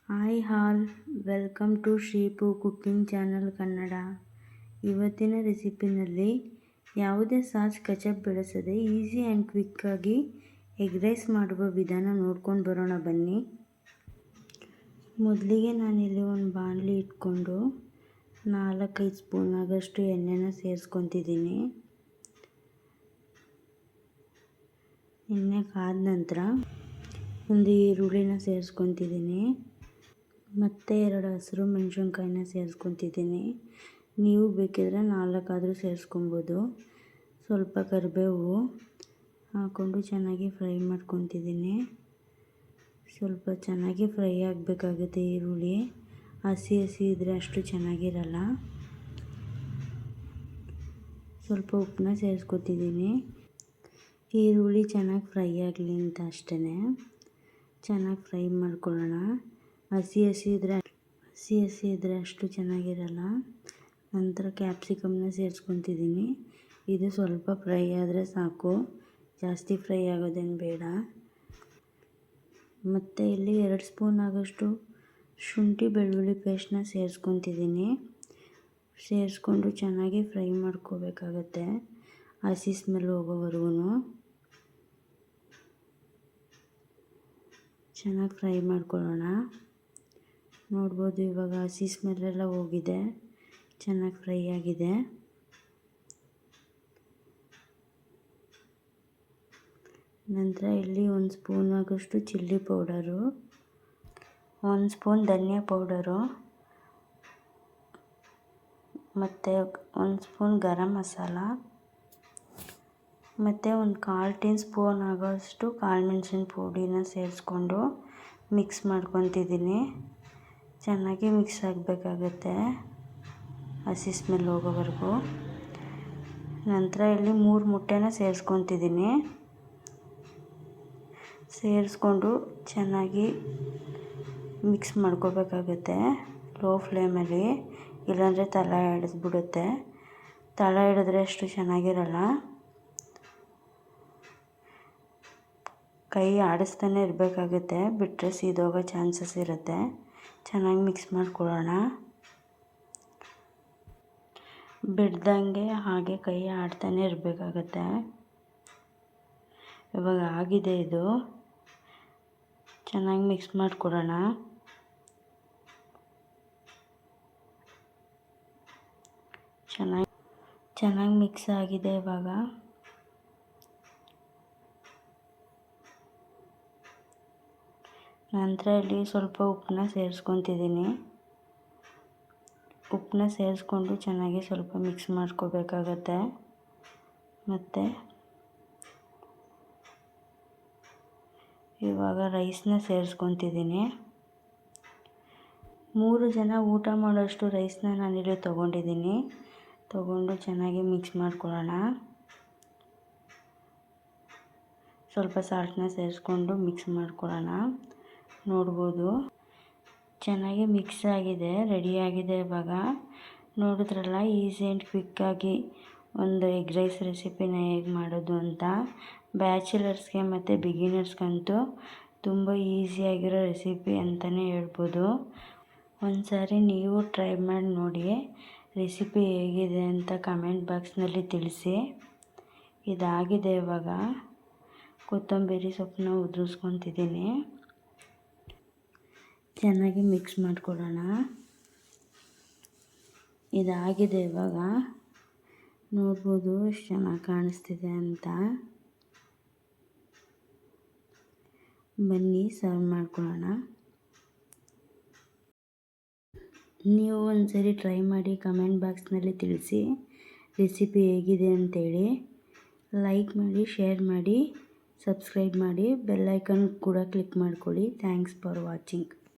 Hi all, welcome to ಶ್ರೀಪು cooking channel Kannada. ಇವತ್ತಿನ ರೆಸಿಪಿನಲ್ಲಿ ಯಾವುದೇ ಸಾಸ್ ಕೆಚಪ್ ಬಳಸದೆ ಈಸಿ ಆ್ಯಂಡ್ ಕ್ವಿಕ್ಕಾಗಿ ಎಗ್ ರೈಸ್ ಮಾಡುವ ವಿಧಾನ ನೋಡ್ಕೊಂಡು ಬರೋಣ ಬನ್ನಿ. ಮೊದಲಿಗೆ ನಾನಿಲ್ಲಿ ಒಂದು ಬಾಣಲಿ ಇಟ್ಕೊಂಡು 4-5 ಸ್ಪೂನ್ ಆಗೋಷ್ಟು ಎಣ್ಣೆನ ಸೇರಿಸ್ಕೊತಿದ್ದೀನಿ. ಎಣ್ಣೆ ಕಾದ ನಂತರ ಒಂದು ಈರುಳ್ಳಿನ ಸೇರಿಸ್ಕೊತಿದ್ದೀನಿ ಮತ್ತು 2 ಹಸಿರು ಮೆಣಸಿನ್ಕಾಯಿನ ಸೇರಿಸ್ಕೊತಿದ್ದೀನಿ. ನೀವು ಬೇಕಿದ್ರೆ 4 ಆದರೂ ಸೇರಿಸ್ಕೊಬೋದು. ಸ್ವಲ್ಪ ಕರಿಬೇವು ಹಾಕ್ಕೊಂಡು ಚೆನ್ನಾಗಿ ಫ್ರೈ ಮಾಡ್ಕೊತಿದ್ದೀನಿ. ಸ್ವಲ್ಪ ಚೆನ್ನಾಗಿ ಫ್ರೈ ಆಗಬೇಕಾಗುತ್ತೆ ಈರುಳ್ಳಿ. ಹಸಿ ಇದ್ದರೆ ಅಷ್ಟು ಚೆನ್ನಾಗಿರಲ್ಲ. ಸ್ವಲ್ಪ ಉಪ್ಪನ್ನ ಸೇರಿಸ್ಕೊತಿದ್ದೀನಿ. ಈರುಳ್ಳಿ ಚೆನ್ನಾಗಿ ಫ್ರೈ ಆಗಲಿ ಅಂತ ಅಷ್ಟೇ. ಚೆನ್ನಾಗಿ ಫ್ರೈ ಮಾಡ್ಕೊಳ್ಳೋಣ. ಹಸಿ ಇದ್ದರೆ ಅಷ್ಟು ಚೆನ್ನಾಗಿರಲ್ಲ. ನಂತರ ಕ್ಯಾಪ್ಸಿಕಮ್ನ ಸೇರಿಸ್ಕೊತಿದ್ದೀನಿ. ಇದು ಸ್ವಲ್ಪ ಫ್ರೈ ಆದರೆ ಸಾಕು, ಜಾಸ್ತಿ ಫ್ರೈ ಆಗೋದೇನು ಬೇಡ. ಮತ್ತು ಇಲ್ಲಿ 2 ಸ್ಪೂನ್ ಆಗೋಷ್ಟು ಶುಂಠಿ ಬೆಳ್ಳುಳ್ಳಿ ಪೇಸ್ಟ್ನ ಸೇರಿಸ್ಕೊತಿದ್ದೀನಿ. ಸೇರಿಸ್ಕೊಂಡು ಚೆನ್ನಾಗಿ ಫ್ರೈ ಮಾಡ್ಕೋಬೇಕಾಗತ್ತೆ, ಹಸಿ ಸ್ಮೆಲ್ ಹೋಗೋವರೆಗೂ ಚೆನ್ನಾಗಿ ಫ್ರೈ ಮಾಡ್ಕೊಳ್ಳೋಣ. ನೋಡ್ಬೋದು ಇವಾಗ ಹಸಿ ಸ್ಮೆಲ್ಲೆಲ್ಲ ಹೋಗಿದೆ, ಚೆನ್ನಾಗಿ ಫ್ರೈ ಆಗಿದೆ. ನಂತರ ಇಲ್ಲಿ 1 ಸ್ಪೂನ್ ಆಗೋಷ್ಟು ಚಿಲ್ಲಿ ಪೌಡರು, 1 ಸ್ಪೂನ್ ಧನಿಯಾ ಪೌಡರು ಮತ್ತು 1 ಸ್ಪೂನ್ ಗರಂ ಮಸಾಲ ಮತ್ತು ಒಂದು 1/4 ಟೀ ಸ್ಪೂನ್ ಆಗೋಷ್ಟು ಕಾಳುಮೆಣಸಿನ ಪುಡಿನ ಸೇರಿಸ್ಕೊಂಡು ಮಿಕ್ಸ್ ಮಾಡ್ಕೊತಿದ್ದೀನಿ. ಚೆನ್ನಾಗಿ ಮಿಕ್ಸ್ ಆಗಬೇಕಾಗತ್ತೆ, ಹಸಿ ಸ್ಮೆಲ್ ಹೋಗೋವರೆಗೂ. ನಂತರ ಇಲ್ಲಿ 3 ಮೊಟ್ಟೆನ ಸೇರಿಸ್ಕೊತಿದ್ದೀನಿ. ಸೇರಿಸ್ಕೊಂಡು ಚೆನ್ನಾಗಿ ಮಿಕ್ಸ್ ಮಾಡ್ಕೋಬೇಕಾಗತ್ತೆ ಲೋ ಫ್ಲೇಮಲ್ಲಿ, ಇಲ್ಲಾಂದರೆ ತಳ ಹಿಡಿದ್ಬಿಡುತ್ತೆ. ತಳ ಹಿಡಿದ್ರೆ ಅಷ್ಟು ಚೆನ್ನಾಗಿರಲ್ಲ. ಕೈ ಆಡಿಸ್ತಾನೆ ಇರಬೇಕಾಗುತ್ತೆ, ಬಿಟ್ಟರೆ ಸೀದೋಗೋ ಚಾನ್ಸಸ್ ಇರುತ್ತೆ. ಚೆನ್ನಾಗಿ ಮಿಕ್ಸ್ ಮಾಡ್ಕೊಳ್ಳೋಣ. ಬಿಡ್ದಂಗೆ ಹಾಗೆ ಕೈ ಆಡ್ತಾನೆ ಇರಬೇಕಾಗತ್ತೆ. ಇವಾಗ ಆಗಿದೆ ಇದು, ಚೆನ್ನಾಗಿ ಮಿಕ್ಸ್ ಮಾಡ್ಕೊಳ್ಳೋಣ. ಚೆನ್ನಾಗಿ ಮಿಕ್ಸ್ ಆಗಿದೆ ಇವಾಗ. ನಂತರ ಇಲ್ಲಿ ಸ್ವಲ್ಪ ಉಪ್ಪನ್ನ ಸೇರಿಸ್ಕೊತಿದ್ದೀನಿ. ಉಪ್ಪನ್ನ ಸೇರಿಸ್ಕೊಂಡು ಚೆನ್ನಾಗಿ ಸ್ವಲ್ಪ ಮಿಕ್ಸ್ ಮಾಡ್ಕೋಬೇಕಾಗತ್ತೆ. ಮತ್ತು ಇವಾಗ ರೈಸ್ನ ಸೇರಿಸ್ಕೊತಿದ್ದೀನಿ. 3 ಜನ ಊಟ ಮಾಡೋಷ್ಟು ರೈಸ್ನ ನಾನಿಲ್ಲಿ ತೊಗೊಂಡಿದ್ದೀನಿ. ತೊಗೊಂಡು ಚೆನ್ನಾಗಿ ಮಿಕ್ಸ್ ಮಾಡ್ಕೊಳ್ಳೋಣ. ಸ್ವಲ್ಪ ಸಾಲ್ಟನ್ನ ಸೇರಿಸ್ಕೊಂಡು ಮಿಕ್ಸ್ ಮಾಡ್ಕೊಳ್ಳೋಣ. ನೋಡ್ಬೋದು ಚೆನ್ನಾಗಿ ಮಿಕ್ಸ್ ಆಗಿದೆ, ರೆಡಿಯಾಗಿದೆ. ಇವಾಗ ನೋಡಿದ್ರಲ್ಲ, ಈಸಿ ಆ್ಯಂಡ್ ಕ್ವಿಕ್ಕಾಗಿ ಒಂದು ಎಗ್ ರೈಸ್ ರೆಸಿಪಿನ ಹೇಗೆ ಮಾಡೋದು ಅಂತ. ಬ್ಯಾಚುಲರ್ಸ್ಗೆ ಮತ್ತು ಬಿಗಿನರ್ಸ್ಗಂತೂ ತುಂಬ ಈಸಿಯಾಗಿರೋ ರೆಸಿಪಿ ಅಂತಲೇ ಹೇಳ್ಬೋದು. ಒಂದು ಸಾರಿ ನೀವು ಟ್ರೈ ಮಾಡಿ ನೋಡಿ, ರೆಸಿಪಿ ಹೇಗಿದೆ ಅಂತ ಕಮೆಂಟ್ ಬಾಕ್ಸ್ನಲ್ಲಿ ತಿಳಿಸಿ. ಇದಾಗಿದೆ. ಇವಾಗ ಕೊತ್ತಂಬರಿ ಸೊಪ್ಪನ್ನ ಉದುರಿಸ್ಕೊತಿದ್ದೀನಿ. ಚೆನ್ನಾಗಿ ಮಿಕ್ಸ್ ಮಾಡ್ಕೊಳ್ಳೋಣ. ಇದಾಗಿದೆ. ಇವಾಗ ನೋಡ್ಬೋದು ಎಷ್ಟು ಚೆನ್ನಾಗಿ ಕಾಣಿಸ್ತಿದೆ ಅಂತ. ಬನ್ನಿ ಸರ್ವ್ ಮಾಡ್ಕೊಳ್ಳೋಣ. ನೀವು ಒಂದ್ಸರಿ ಟ್ರೈ ಮಾಡಿ ಕಮೆಂಟ್ ಬಾಕ್ಸ್ನಲ್ಲಿ ತಿಳಿಸಿ ರೆಸಿಪಿ ಹೇಗಿದೆ ಅಂತೇಳಿ. ಲೈಕ್ ಮಾಡಿ, ಶೇರ್ ಮಾಡಿ, ಸಬ್ಸ್ಕ್ರೈಬ್ ಮಾಡಿ, ಬೆಲ್ ಐಕನ್ ಕೂಡ ಕ್ಲಿಕ್ ಮಾಡ್ಕೊಳ್ಳಿ. Thanks for watching.